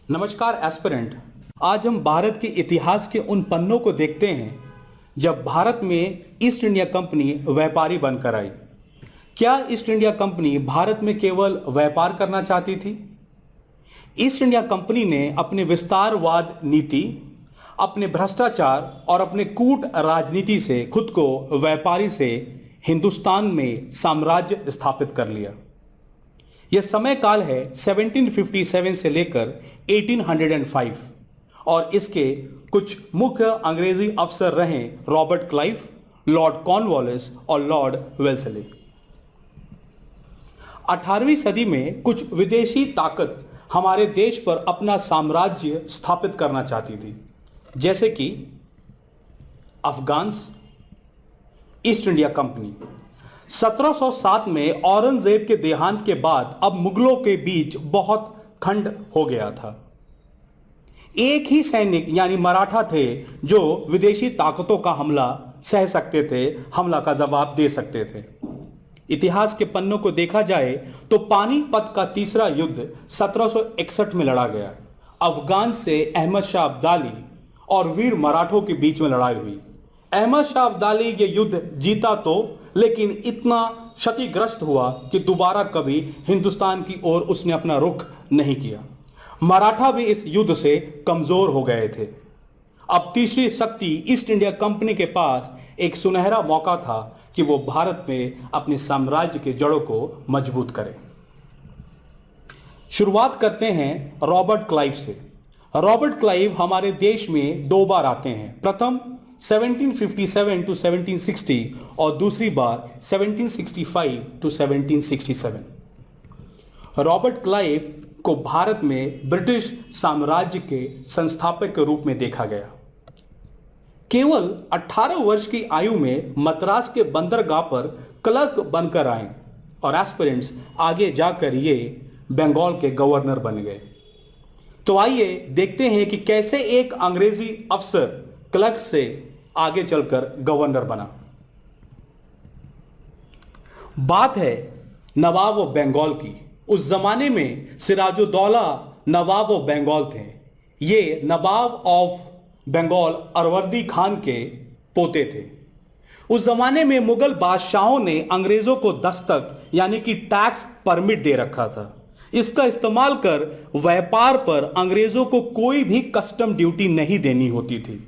नमस्कार एस्पिरेंट। आज हम भारत के इतिहास के उन पन्नों को देखते हैं जब भारत में ईस्ट इंडिया कंपनी व्यापारी बनकर आई। क्या ईस्ट इंडिया कंपनी भारत में केवल व्यापार करना चाहती थी? ईस्ट इंडिया कंपनी ने अपने विस्तारवाद नीति, अपने भ्रष्टाचार और अपने कूट राजनीति से खुद को व्यापारी से हिंदुस्तान में साम्राज्य स्थापित कर लिया। यह समय काल है 1757 से लेकर 1805 और इसके कुछ मुख्य अंग्रेजी अफसर रहे रॉबर्ट क्लाइव, लॉर्ड कॉर्नवालिस और लॉर्ड वेल्लेस्ली। 18वीं सदी में कुछ विदेशी ताकत हमारे देश पर अपना साम्राज्य स्थापित करना चाहती थी, जैसे कि अफगान्स, ईस्ट इंडिया कंपनी। 1707 में औरंगजेब के देहांत के बाद अब मुगलों के बीच बहुत खंड हो गया था। एक ही सैनिक यानी मराठा थे जो विदेशी ताकतों का हमला सह सकते थे, हमला का जवाब दे सकते थे। इतिहास के पन्नों को देखा जाए तो पानीपत का तीसरा युद्ध 1761 में लड़ा गया। अफगान से अहमद शाह अब्दाली और वीर मराठों के बीच में लड़ाई हुई। अहमद शाह अब्दाली ये युद्ध जीता तो, लेकिन इतना क्षतिग्रस्त हुआ कि दोबारा कभी हिंदुस्तान की ओर उसने अपना रुख नहीं किया। मराठा भी इस युद्ध से कमजोर हो गए थे। अब तीसरी शक्ति ईस्ट इंडिया कंपनी के पास एक सुनहरा मौका था कि वो भारत में अपने साम्राज्य के जड़ों को मजबूत करे। शुरुआत करते हैं रॉबर्ट क्लाइव से। रॉबर्ट क्लाइव हमारे देश में दो बार आते हैं, प्रथम 1757 टू 1760 और दूसरी बार 1765 टू 1767। रॉबर्ट क्लाइव को भारत में ब्रिटिश साम्राज्य के संस्थापक के रूप में देखा गया। केवल 18 वर्ष की आयु में मद्रास के बंदरगाह पर क्लर्क बनकर आए और एस्पिरेंट्स आगे जाकर ये बंगाल के गवर्नर बन गए। तो आइए देखते हैं कि कैसे एक अंग्रेजी अफसर क्लर्क से आगे चलकर गवर्नर बना। बात है नवाब ऑफ बंगाल की। उस जमाने में सिराजुद्दौला नवाब ऑफ बंगाल थे। ये नवाब ऑफ बंगाल अरवर्दी खान के पोते थे। उस जमाने में मुगल बादशाहों ने अंग्रेजों को दस्तक यानी कि टैक्स परमिट दे रखा था। इसका इस्तेमाल कर व्यापार पर अंग्रेजों को कोई भी कस्टम ड्यूटी नहीं देनी होती थी।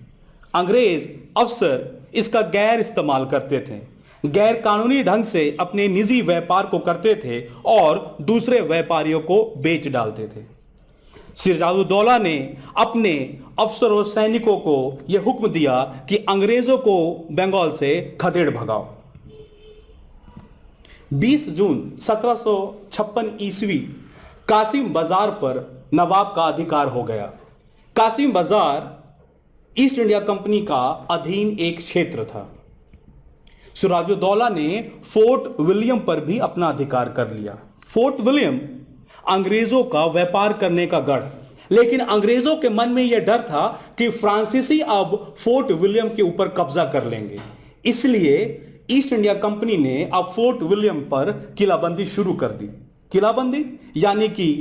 अंग्रेज अफसर इसका गैर इस्तेमाल करते थे, गैर कानूनी ढंग से अपने निजी व्यापार को करते थे और दूसरे व्यापारियों को बेच डालते थे। सिराजुद्दौला ने अपने अफसरों सैनिकों को यह हुक्म दिया कि अंग्रेजों को बंगाल से खदेड़ भगाओ। 20 जून 1756 ईस्वी कासिम बाजार पर नवाब का अधिकार हो गया। कासिम बाजार ईस्ट इंडिया कंपनी का अधीन एक क्षेत्र था। सिराजुद्दौला ने फोर्ट विलियम पर भी अपना अधिकार कर लिया। फोर्ट विलियम अंग्रेजों का व्यापार करने का गढ़, लेकिन अंग्रेजों के मन में यह डर था कि फ्रांसीसी अब फोर्ट विलियम के ऊपर कब्जा कर लेंगे। इसलिए ईस्ट इंडिया कंपनी ने अब फोर्ट विलियम पर किलाबंदी शुरू कर दी। किलाबंदी यानी कि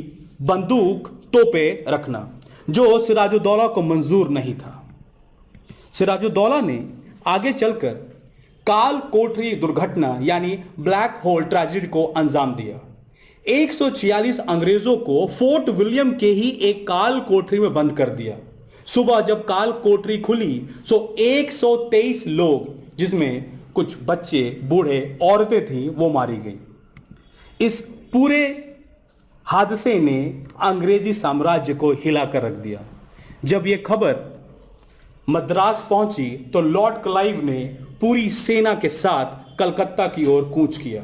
बंदूक तोपे रखना, जो सिराजुद्दौला को मंजूर नहीं था। सिराजुद्दौला ने आगे चलकर काल कोठरी दुर्घटना यानी ब्लैक होल ट्रेजेडी को अंजाम दिया। 146 अंग्रेजों को फोर्ट विलियम के ही एक काल कोठरी में बंद कर दिया। सुबह जब काल कोठरी खुली तो 123 लोग, जिसमें कुछ बच्चे, बूढ़े, औरतें थीं, वो मारी गई। इस पूरे हादसे ने अंग्रेजी साम्राज्य को हिलाकर रख दिया। जब यह खबर मद्रास पहुंची तो लॉर्ड क्लाइव ने पूरी सेना के साथ कलकत्ता की ओर कूच किया।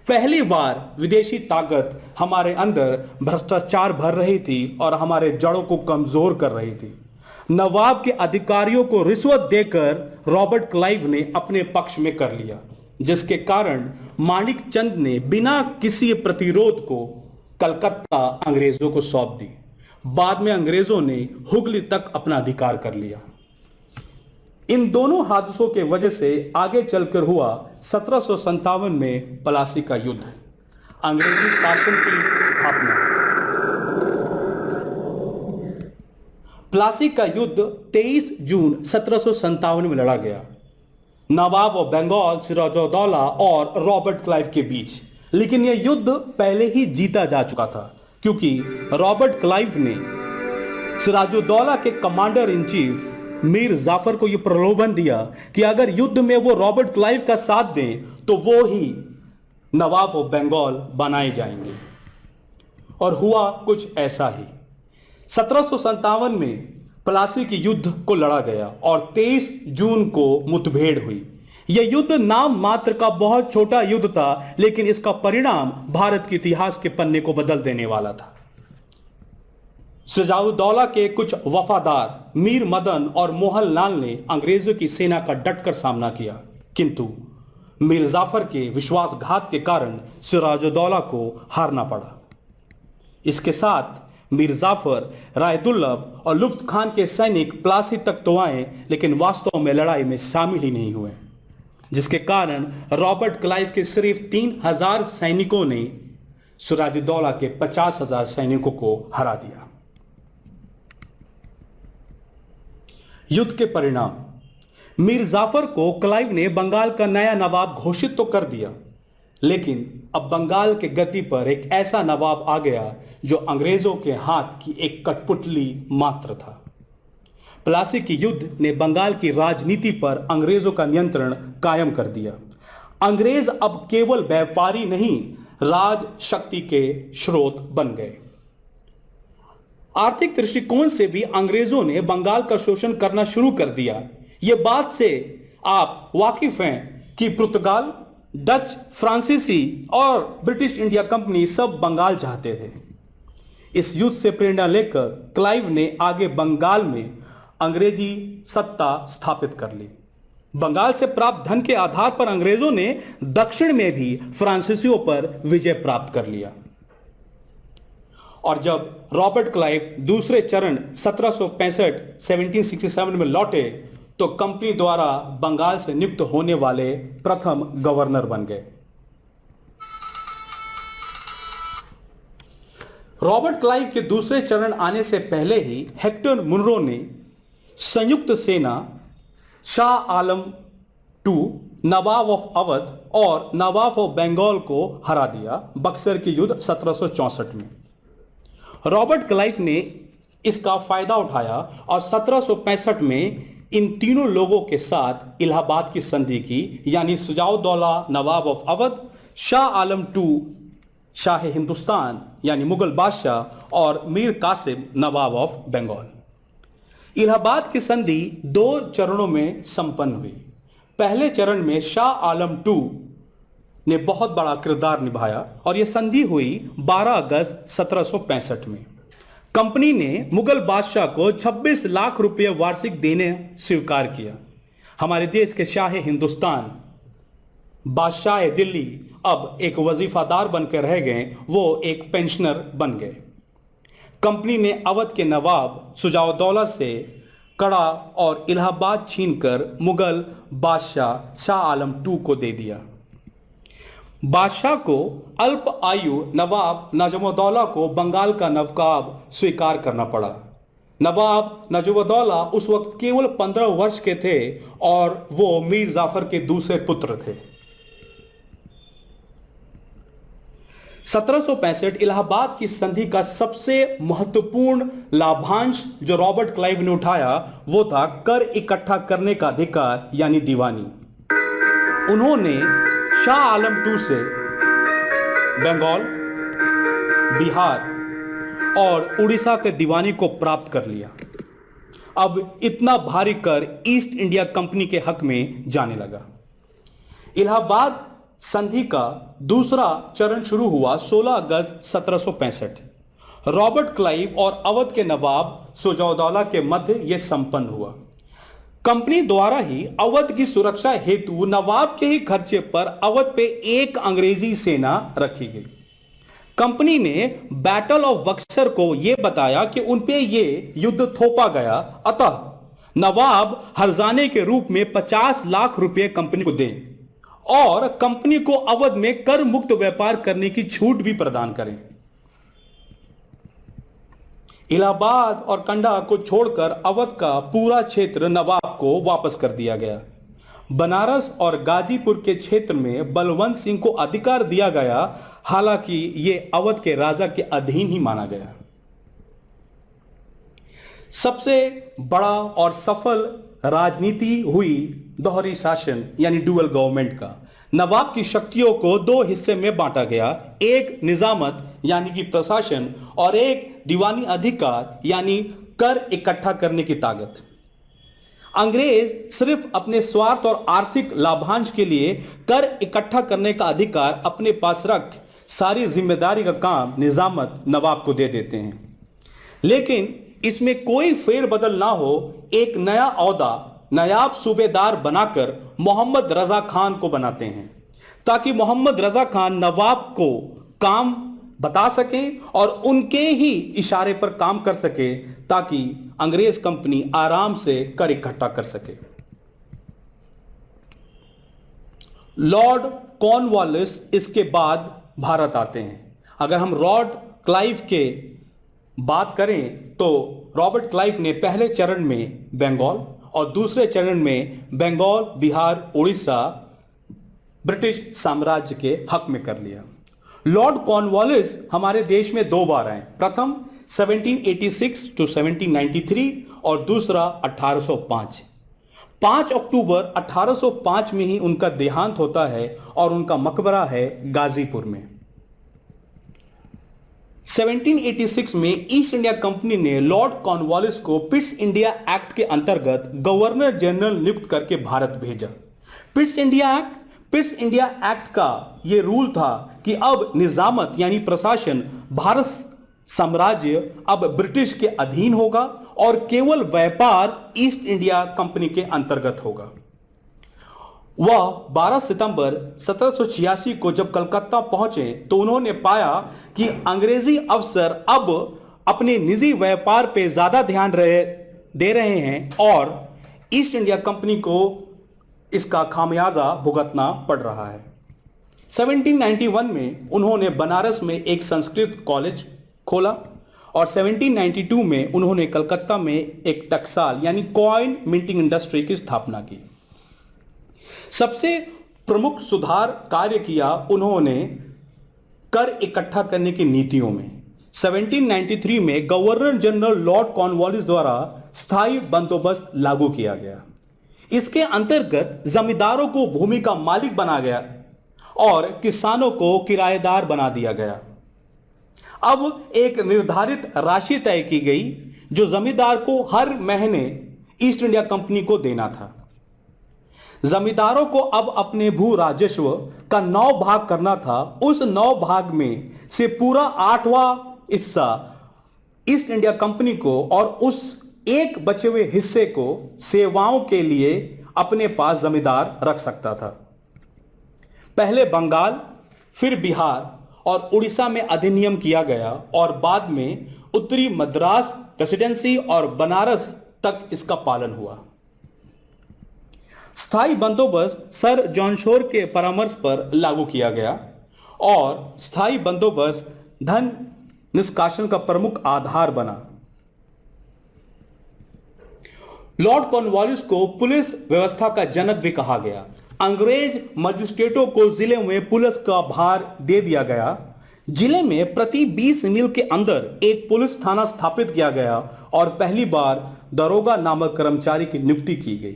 पहली बार विदेशी ताकत हमारे अंदर भ्रष्टाचार भर रही थी और हमारे जड़ों को कमजोर कर रही थी। नवाब के अधिकारियों को रिश्वत देकर रॉबर्ट क्लाइव ने अपने पक्ष में कर लिया, जिसके कारण माणिक चंद ने बिना किसी प्रतिरोध को कलकत्ता अंग्रेजों को सौंप दी। बाद में अंग्रेजों ने हुगली तक अपना अधिकार कर लिया। इन दोनों हादसों के वजह से आगे चलकर हुआ 1757 में प्लासी का युद्ध, अंग्रेजी शासन की स्थापना। प्लासी का युद्ध 23 जून 1757 में लड़ा गया नवाब ऑफ बंगाल सिराजुद्दौला और रॉबर्ट क्लाइव के बीच। लेकिन यह युद्ध पहले ही जीता जा चुका था, क्योंकि रॉबर्ट क्लाइव ने सिराजुद्दौला के commander in chief Mir Jafar को यह प्रलोभन दिया कि अगर युद्ध में वो रॉबर्ट क्लाइव का साथ दें तो वो ही नवाब ऑफ बंगाल बनाए जाएंगे। और हुआ कुछ ऐसा ही। 1757 में प्लासी के युद्ध को लड़ा गया और 23 जून को मुठभेड़ हुई। यह युद्ध नाम मात्र का बहुत छोटा युद्ध था, लेकिन इसका परिणाम भारत के इतिहास के पन्ने को बदल देने वाला था। सिराजुद्दौला के कुछ वफादार मीर मदन और मोहनलाल ने अंग्रेजों की सेना का डटकर सामना किया, किंतु मीर जाफर के विश्वासघात के कारण सिराजुद्दौला को हारना पड़ा। इसके साथ मीर जाफर, रायदुल्लब और लुफ्त खान के सैनिक प्लासी तक तो आए, लेकिन वास्तव में लड़ाई में शामिल ही नहीं हुए, जिसके कारण रॉबर्ट क्लाइव के सिर्फ 3000 सैनिकों ने सिराजुद्दौला के 50,000 सैनिकों को हरा दिया। युद्ध के परिणाम। मीर जाफर को क्लाइव ने बंगाल का नया नवाब घोषित तो कर दिया, लेकिन अब बंगाल के गद्दी पर एक ऐसा नवाब आ गया जो अंग्रेजों के हाथ की एक कठपुतली मात्र था। प्लासी की युद्ध ने बंगाल की राजनीति पर अंग्रेजों का नियंत्रण कायम कर दिया। अंग्रेज अब केवल व्यापारी नहीं, राज शक्ति के स्रोत बन गए। आर्थिक दृष्टिकोण से भी अंग्रेजों ने बंगाल का शोषण करना शुरू कर दिया। यह बात से आप वाकिफ हैं कि पुर्तगाल, डच, फ्रांसीसी और ब्रिटिश इंडिया कंपनी सब बंगाल चाहते थे। इस युद्ध से प्रेरणा लेकर क्लाइव ने आगे बंगाल में अंग्रेजी सत्ता स्थापित कर ली। बंगाल से प्राप्त धन के आधार पर अंग्रेजों ने दक्षिण में भी फ्रांसीसियों पर विजय प्राप्त कर लिया। और जब रॉबर्ट क्लाइव दूसरे चरण 1767 में लौटे तो कंपनी द्वारा बंगाल से नियुक्त होने वाले प्रथम गवर्नर बन गए। रॉबर्ट क्लाइव के दूसरे चरण आने से पहले ही हेक्टर मुनरो ने संयुक्त सेना Shah Alam II, Nawab of Awadh और नवाब ऑफ बंगाल को हरा दिया बक्सर के युद्ध 1764 में। रॉबर्ट क्लाइव ने इसका फायदा उठाया और 1765 में इन तीनों लोगों के साथ इलाहाबाद की संधि की, यानी सिराजुद्दौला नवाब ऑफ अवध, शाह आलम II शाह हिंदुस्तान यानी मुगल बादशाह और मीर कासिम नवाब ऑफ बंगाल। इलाहाबाद की संधि 2 चरणों में संपन्न हुई। पहले चरण में शाह आलम II ने बहुत बड़ा किरदार निभाया और यह संधि हुई 12 अगस्त 1765 में। कंपनी ने मुगल बादशाह को 26 लाख रुपए वार्षिक देने स्वीकार किया। हमारे देश के शाह हिंदुस्तान, बादशाह दिल्ली अब एक वजीफादार बनकर रह गए, वो एक पेंशनर बन गए। कंपनी ने अवध के नवाब सिराजुद्दौला से कड़ा और इलाहाबाद छीनकर मुगल बादशाह शाह आलम II को दे दिया। बादशाह को अल्प आयु नवाब नजमुद्दौला को बंगाल का नवाब स्वीकार करना पड़ा। नवाब नजमुद्दौला उस वक्त केवल 15 वर्ष के थे और वो मीर जाफर के दूसरे पुत्र थे। 1765 इलाहाबाद की संधि का सबसे महत्वपूर्ण लाभांश जो रॉबर्ट क्लाइव ने उठाया वो था कर इकट्ठा करने का अधिकार, यानी दीवानी। उन्होंने शाह आलम II से बंगाल, बिहार और उड़ीसा के दीवानी को प्राप्त कर लिया। अब इतना भारी कर ईस्ट इंडिया कंपनी के हक में जाने लगा। इलाहाबाद संधि का दूसरा चरण शुरू हुआ 16 अगस्त 1765। रॉबर्ट क्लाइव और अवध के नवाब सिराजुद्दौला के मध्य यह संपन्न हुआ। कंपनी द्वारा ही अवध की सुरक्षा हेतु नवाब के ही खर्चे पर अवध पे एक अंग्रेजी सेना रखी गई। कंपनी ने बैटल ऑफ बक्सर को यह बताया कि उन पे यह युद्ध थोपा गया, अतः नवाब हर्जाने के रूप में 50 लाख रुपए कंपनी को दें और कंपनी को अवध में कर मुक्त व्यापार करने की छूट भी प्रदान करें। इलाहाबाद और कंडा को छोड़कर अवध का पूरा क्षेत्र नवाब को वापस कर दिया गया। बनारस और गाजीपुर के क्षेत्र में बलवंत सिंह को अधिकार दिया गया, हालांकि यह अवध के राजा के अधीन ही माना गया। सबसे बड़ा और सफल राजनीति हुई दोहरी शासन यानी डुअल गवर्नमेंट का। नवाब की शक्तियों को दो हिस्से में बांटा गया, एक निजामत यानी कि प्रशासन और एक दीवानी अधिकार यानी कर इकट्ठा करने की ताकत। अंग्रेज सिर्फ अपने स्वार्थ और आर्थिक लाभांश के लिए कर इकट्ठा करने का अधिकार अपने पास रख सारी जिम्मेदारी का काम निजामत नवाब को दे देते हैं, लेकिन इसमें कोई फेरबदल ना हो, एक नया ओहदा नायब सूबेदार बनाकर मोहम्मद रजा खान को बनाते हैं, ताकि मोहम्मद रजा खान नवाब को काम बता सकें और उनके ही इशारे पर काम कर सके, ताकि अंग्रेज कंपनी आराम से कर इकट्ठा कर सके। लॉर्ड कॉर्नवालिस इसके बाद भारत आते हैं। अगर हम लॉर्ड क्लाइव के बात करें तो रॉबर्ट क्लाइव ने पहले चरण में बंगाल और दूसरे चरण में बंगाल, बिहार, उड़ीसा ब्रिटिश साम्राज्य के हक में कर लिया। लॉर्ड कॉर्नवालिस हमारे देश में दो बार आए, प्रथम 1786 टू 1793 और दूसरा 1805। 5 अक्टूबर 1805 में ही उनका देहांत होता है और उनका मकबरा है गाजीपुर में। 1786 में ईस्ट इंडिया कंपनी ने लॉर्ड कॉर्नवालिस को पिट्स इंडिया एक्ट के अंतर्गत गवर्नर जनरल नियुक्त करके भारत भेजा। पिट्स इंडिया एक्ट का यह रूल था कि अब निजामत यानी प्रशासन भारत साम्राज्य अब ब्रिटिश के अधीन होगा और केवल व्यापार ईस्ट इंडिया कंपनी के अंतर्गत होगा। वह 12 सितंबर 1786 को जब कलकत्ता पहुंचे तो उन्होंने पाया कि अंग्रेजी अफसर अब अपने निजी व्यापार पे ज्यादा ध्यान दे रहे हैं और ईस्ट इंडिया कंपनी को इसका खामियाजा भुगतना पड़ रहा है। 1791 में उन्होंने बनारस में एक संस्कृत कॉलेज खोला और 1792 में उन्होंने कलकत्ता में एक टकसाल यानी कॉइन मिंटिंग इंडस्ट्री की स्थापना की। सबसे प्रमुख सुधार कार्य किया उन्होंने कर इकट्ठा करने की नीतियों में। 1793 में गवर्नर जनरल लॉर्ड कॉर्नवालिस द्वारा स्थायी बंदोबस्त लागू किया गया। इसके अंतर्गत जमींदारों को भूमि का मालिक बना गया और किसानों को किराएदार बना दिया गया। अब एक निर्धारित राशि तय की गई जो जमींदार को हर महीने ईस्ट इंडिया कंपनी को देना था। जमींदारों को अब अपने भू राजस्व का 9 भाग करना था। उस 9 भाग में से पूरा 8वां हिस्सा ईस्ट इंडिया कंपनी को और उस एक बचे हुए हिस्से को सेवाओं के लिए अपने पास जमींदार रख सकता था। पहले बंगाल, फिर बिहार और उड़ीसा में अधिनियम किया गया और बाद में उत्तरी मद्रास प्रेसिडेंसी और बनारस तक इसका पालन हुआ। स्थायी बंदोबस्त सर जॉन शोर के परामर्श पर लागू किया गया और स्थायी बंदोबस्त धन निष्कासन का प्रमुख आधार बना। लॉर्ड कॉर्नवालिस को पुलिस व्यवस्था का जनक भी कहा गया। अंग्रेज मजिस्ट्रेटों को जिले में पुलिस का भार दे दिया गया। जिले में प्रति 20 मील के अंदर एक पुलिस थाना स्थापित किया गया और पहली बार दरोगा नामक कर्मचारी की नियुक्ति की गई।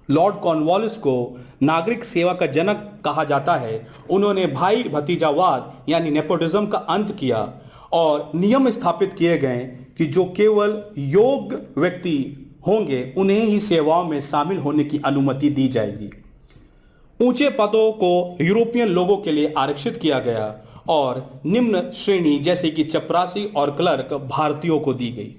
लॉर्ड कॉर्नवालिस को नागरिक सेवा का जनक कहा जाता है। उन्होंने भाई भतीजावाद यानी नेपोटिज्म का अंत किया और नियम स्थापित किए गए कि जो केवल योग्य व्यक्ति होंगे उन्हें ही सेवाओं में शामिल होने की अनुमति दी जाएगी। ऊंचे पदों को यूरोपियन लोगों के लिए आरक्षित किया गया और निम्न श्रेणी जैसे कि चपरासी और क्लर्क भारतीयों को दी गई।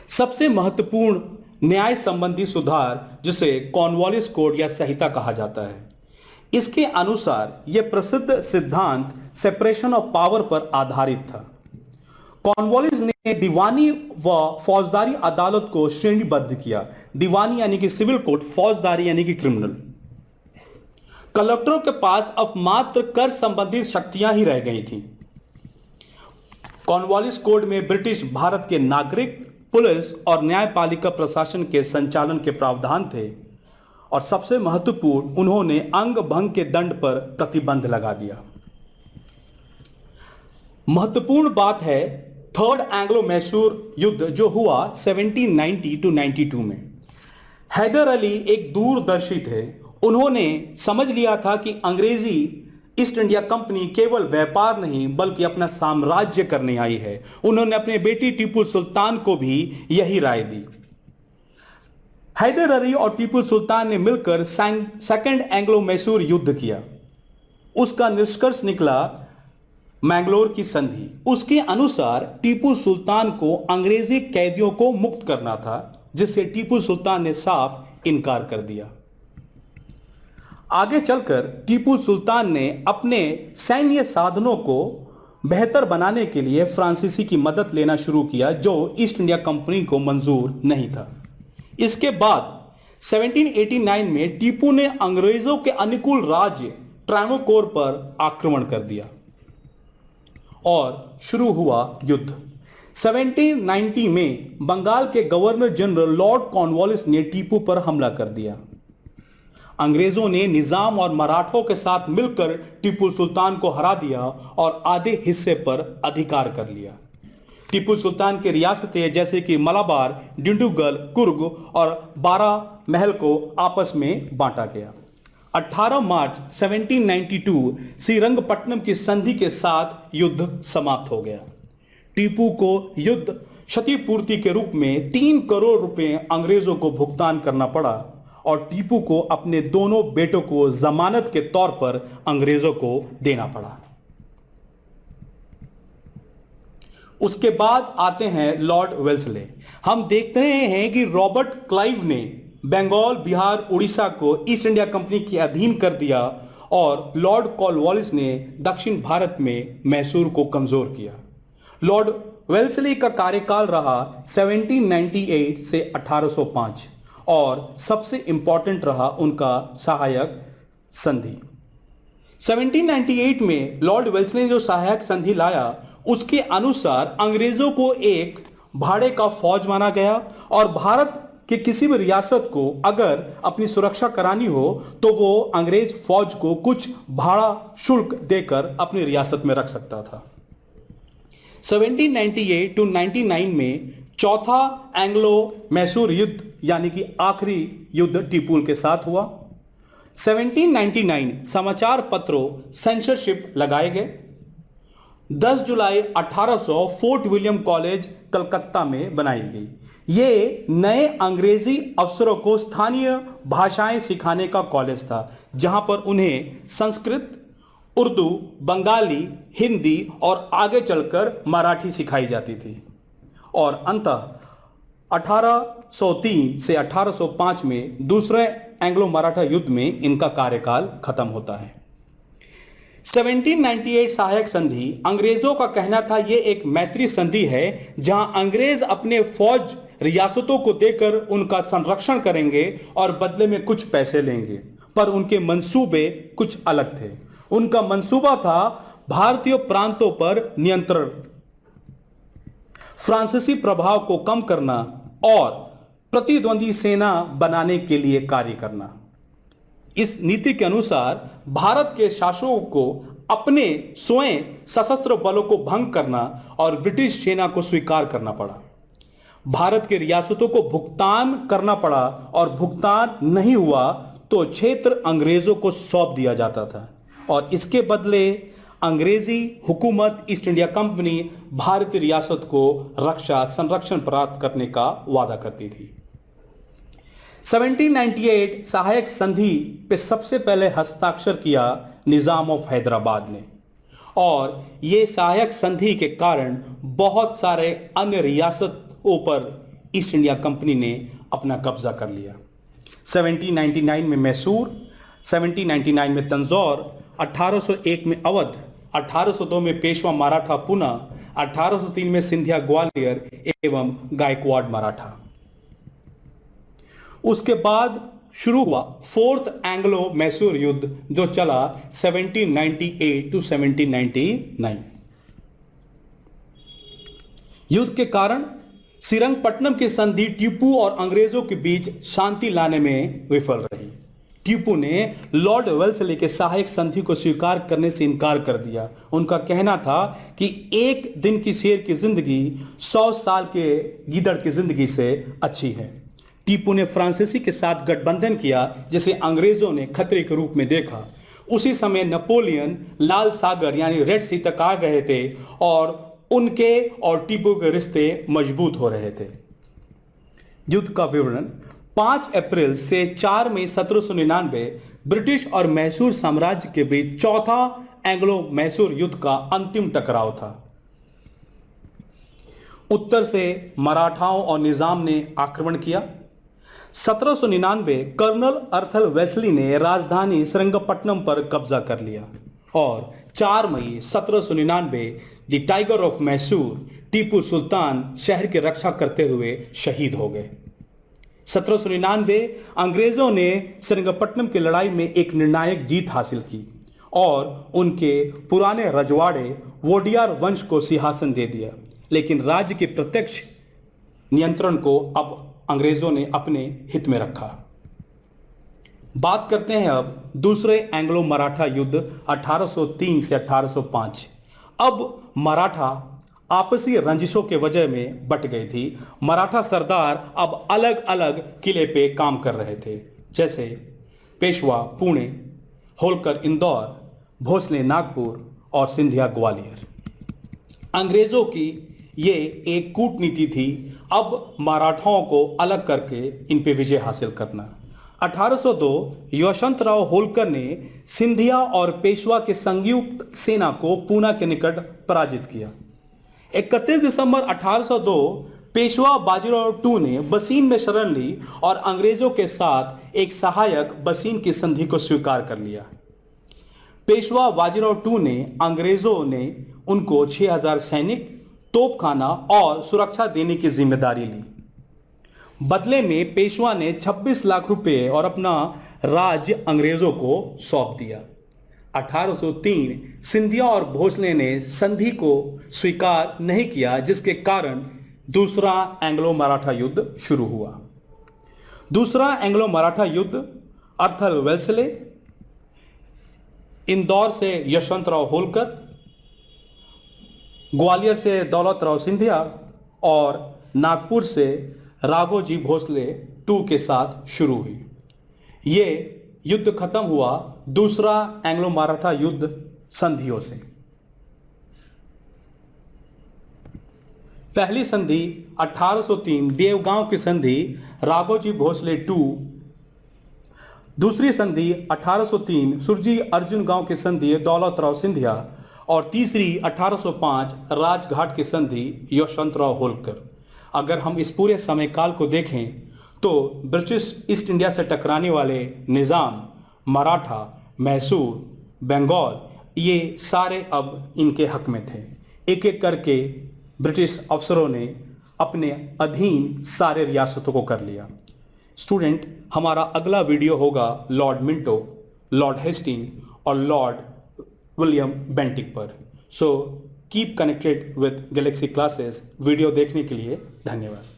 सबसे महत्वपूर्ण न्याय संबंधी सुधार जिसे कॉर्नवालिस कोड या संहिता कहा जाता है, इसके अनुसार यह प्रसिद्ध सिद्धांत सेपरेशन ऑफ पावर पर आधारित था। कॉर्नवालिस ने दीवानी व फौजदारी अदालत को श्रेणीबद्ध किया। दीवानी यानी कि सिविल कोर्ट, फौजदारी यानी कि क्रिमिनल। कलेक्टरों के पास अब मात्र कर संबंधी शक्तियां ही रह गई थीं। कॉर्नवालिस कोड में ब्रिटिश भारत के नागरिक, पुलिस और न्यायपालिका प्रशासन के संचालन के प्रावधान थे और सबसे महत्वपूर्ण, उन्होंने अंग भंग के दंड पर प्रतिबंध लगा दिया। महत्वपूर्ण बात है थर्ड एंग्लो मैसूर युद्ध जो हुआ 1790 टू 92 में। हैदर अली एक दूरदर्शी थे। उन्होंने समझ लिया था कि अंग्रेजी ईस्ट इंडिया कंपनी केवल व्यापार नहीं बल्कि अपना साम्राज्य करने आई है। उन्होंने अपने बेटी टीपू सुल्तान को भी यही राय दी। हैदर अली और टीपू सुल्तान ने मिलकर सेकंड एंग्लो मैसूर युद्ध किया। उसका निष्कर्ष निकला मैंगलोर की संधि। उसके अनुसार टीपू सुल्तान को अंग्रेजी कैदियों को मुक्त करना था, जिससे टीपू सुल्तान ने साफ इनकार कर दिया। आगे चलकर टीपू सुल्तान ने अपने सैन्य साधनों को बेहतर बनाने के लिए फ्रांसीसी की मदद लेना शुरू किया, जो ईस्ट इंडिया कंपनी को मंजूर नहीं था। इसके बाद 1789 में टीपू ने अंग्रेजों के अनुकूल राज्य ट्रावोकोर पर आक्रमण कर दिया और शुरू हुआ युद्ध। 1790 में बंगाल के गवर्नर जनरल लॉर्ड कॉर्नवालिस ने टीपू पर हमला कर दिया। अंग्रेजों ने निजाम और मराठों के साथ मिलकर टीपू सुल्तान को हरा दिया और आधे हिस्से पर अधिकार कर लिया। टीपू सुल्तान की रियासतें जैसे कि मलाबार, डिंडुगल, कुर्ग और बारा महल को आपस में बांटा गया। 18 मार्च 1792 श्रीरंगपट्टनम की संधि के साथ युद्ध समाप्त हो गया। टीपू को युद्ध क्षतिपूर्ति के रूप में 3 करोड़ रुपए अंग्रेजों को भुगतान करना पड़ा और टीपू को अपने दोनों बेटों को जमानत के तौर पर अंग्रेजों को देना पड़ा। उसके बाद आते हैं लॉर्ड वेल्सले। हम देखते हैं कि रॉबर्ट क्लाइव ने बंगाल, बिहार, उड़ीसा को ईस्ट इंडिया कंपनी के अधीन कर दिया और लॉर्ड कॉर्नवालिस ने दक्षिण भारत में मैसूर को कमजोर किया। लॉर्ड वेल्सले का कार्यकाल रहा 1798 से 1805 और सबसे इंपॉर्टेंट रहा उनका सहायक संधि। 1798 में लॉर्ड वेल्सले ने जो सहायक संधि लाया, उसके अनुसार अंग्रेजों को एक भाड़े का फौज माना गया और भारत कि किसी भी रियासत को अगर अपनी सुरक्षा करानी हो तो वो अंग्रेज फौज को कुछ भाड़ा शुल्क देकर अपनी रियासत में रख सकता था। 1798 टू 99 में चौथा एंग्लो मैसूर युद्ध यानी कि आखिरी युद्ध टीपू के साथ हुआ। 1799 समाचार पत्रों सेंसरशिप लगाए गए। 10 जुलाई 1800 फोर्ट विलियम कॉलेज कलकत्ता में बनाई गई। ये नए अंग्रेजी अफसरों को स्थानीय भाषाएं सिखाने का कॉलेज था, जहां पर उन्हें संस्कृत, उर्दू, बंगाली, हिंदी और आगे चलकर मराठी सिखाई जाती थी। और अंततः 1803 से 1805 में दूसरे एंग्लो मराठा युद्ध में इनका कार्यकाल खत्म होता है। 1798 सहायक संधि, अंग्रेजों का कहना था यह एक मैत्री संधि है जहां अंग्रेज अपने फौज रियासतों को देकर उनका संरक्षण करेंगे और बदले में कुछ पैसे लेंगे, पर उनके मंसूबे कुछ अलग थे। उनका मंसूबा था भारतीय प्रांतों पर नियंत्रण, फ्रांसीसी प्रभाव को कम करना और प्रतिद्वंदी सेना बनाने के लिए कार्य करना। इस नीति के अनुसार भारत के शासकों को अपने स्वयं सशस्त्र बलों को भंग करना और ब्रिटिश सेना को स्वीकार करना पड़ा। भारत के रियासतों को भुगतान करना पड़ा और भुगतान नहीं हुआ तो क्षेत्र अंग्रेजों को सौंप दिया जाता था और इसके बदले अंग्रेजी हुकूमत ईस्ट इंडिया कंपनी भारतीय रियासत को रक्षा संरक्षण प्राप्त करने का वादा करती थी। 1798 सहायक संधि पे सबसे पहले हस्ताक्षर किया निजाम ऑफ हैदराबाद ने और यह सहायक संधि के कारण बहुत सारे अन्य रियासतों पर ईस्ट इंडिया कंपनी ने अपना कब्जा कर लिया। 1799 में मैसूर, 1799 में तंजौर, 1801 में अवध, 1802 में पेशवा मराठा पुणे, 1803 में सिंधिया ग्वालियर एवं गायकवाड़ मराठा। उसके बाद शुरू हुआ फोर्थ एंग्लो मैसूर युद्ध जो चला 1798 टू 1799। युद्ध के कारण श्रीरंगपट्टनम की संधि टीपू और अंग्रेजों के बीच शांति लाने में विफल रही। टीपू ने लॉर्ड वेल्सली के सहायक संधि को स्वीकार करने से इनकार कर दिया। उनका कहना था कि एक दिन की शेर की जिंदगी 100 साल के गीदड़ की जिंदगी से अच्छी है। टीपू ने फ्रांसीसी के साथ गठबंधन किया, जिसे अंग्रेजों ने खतरे के रूप में देखा। उसी समय नेपोलियन लाल सागर यानी रेड सी तक आ गए थे और उनके और टीपू के रिश्ते मजबूत हो रहे थे। युद्ध का विवरण 5 अप्रैल से 4 मई 1799 ब्रिटिश और मैसूर साम्राज्य के बीच चौथा एंग्लो मैसूर युद्ध का अंतिम टकराव था। उत्तर से मराठाओं और निजाम ने आक्रमण किया। 1799 कर्नल अर्थल वेस्ली ने राजधानी श्रीरंगपट्टनम पर कब्जा कर लिया और 4 मई 1799 the tiger of Mysore Tipu Sultan शहर की रक्षा करते हुए शहीद हो गए। 1799 अंग्रेजों ने श्रीरंगपट्टनम की लड़ाई में एक निर्णायक जीत हासिल की और उनके पुराने रजवाड़े वोडियार वंश को सिंहासन दे दिया, लेकिन राज्य के प्रत्यक्ष नियंत्रण को अब अंग्रेजों ने अपने हित में रखा। बात करते हैं अब दूसरे एंग्लो मराठा युद्ध 1803 से 1805। अब मराठा आपसी रंजिशों के वजह में बट गई थी। मराठा सरदार अब अलग अलग किले पे काम कर रहे थे, जैसे पेशवा पुणे, होलकर इंदौर, भोसले नागपुर और सिंधिया ग्वालियर। अंग्रेजों की ये एक कूटनीति थी, अब मराठाओं को अलग करके इन पे विजय हासिल करना। 1802 यशवंतराव होलकर ने सिंधिया और पेशवा के संयुक्त सेना को पूना के निकट पराजित किया। 31 दिसंबर 1802 पेशवा बाजीराव टू ने बसीन में शरण ली और अंग्रेजों के साथ एक सहायक बसीन की संधि को स्वीकार कर लिया। पेशवा बाजीराव टू ने अंग्रेजों ने उनको 6000 सैनिक, तोपखाना और सुरक्षा देने की जिम्मेदारी ली। बदले में पेशवा ने 26 लाख रुपए और अपना राज्य अंग्रेजों को सौंप दिया। 1803 सिंधिया और भोसले ने संधि को स्वीकार नहीं किया, जिसके कारण दूसरा एंग्लो मराठा युद्ध शुरू हुआ। दूसरा एंग्लो मराठा युद्ध अर्थल वेल्सले, इंदौर से यशवंतराव होलकर, ग्वालियर से दौलतराव सिंधिया और नागपुर से राघोजी भोसले टू के साथ शुरू हुई। ये युद्ध खत्म हुआ दूसरा एंग्लो मराठा युद्ध संधियों से। पहली संधि 1803 देवगांव की संधि राघोजी भोसले टू, दूसरी संधि 1803 सुरजी अर्जुन गांव की संधि दौलतराव सिंधिया और तीसरी 1805 राजघाट की संधि यशवंतराव होलकर। अगर हम इस पूरे समय काल को देखें तो ब्रिटिश ईस्ट इंडिया से टकराने वाले निज़ाम, मराठा, मैसूर, बंगाल, ये सारे अब इनके हक में थे। एक एक करके ब्रिटिश अफसरों ने अपने अधीन सारे रियासतों को कर लिया। स्टूडेंट, हमारा अगला वीडियो होगा लॉर्ड मिंटो, लॉर्ड हेस्टिंग और लॉर्ड विलियम बेंटिक पर। So keep connected with Galaxy classes. Video देखने के लिए धन्यवाद।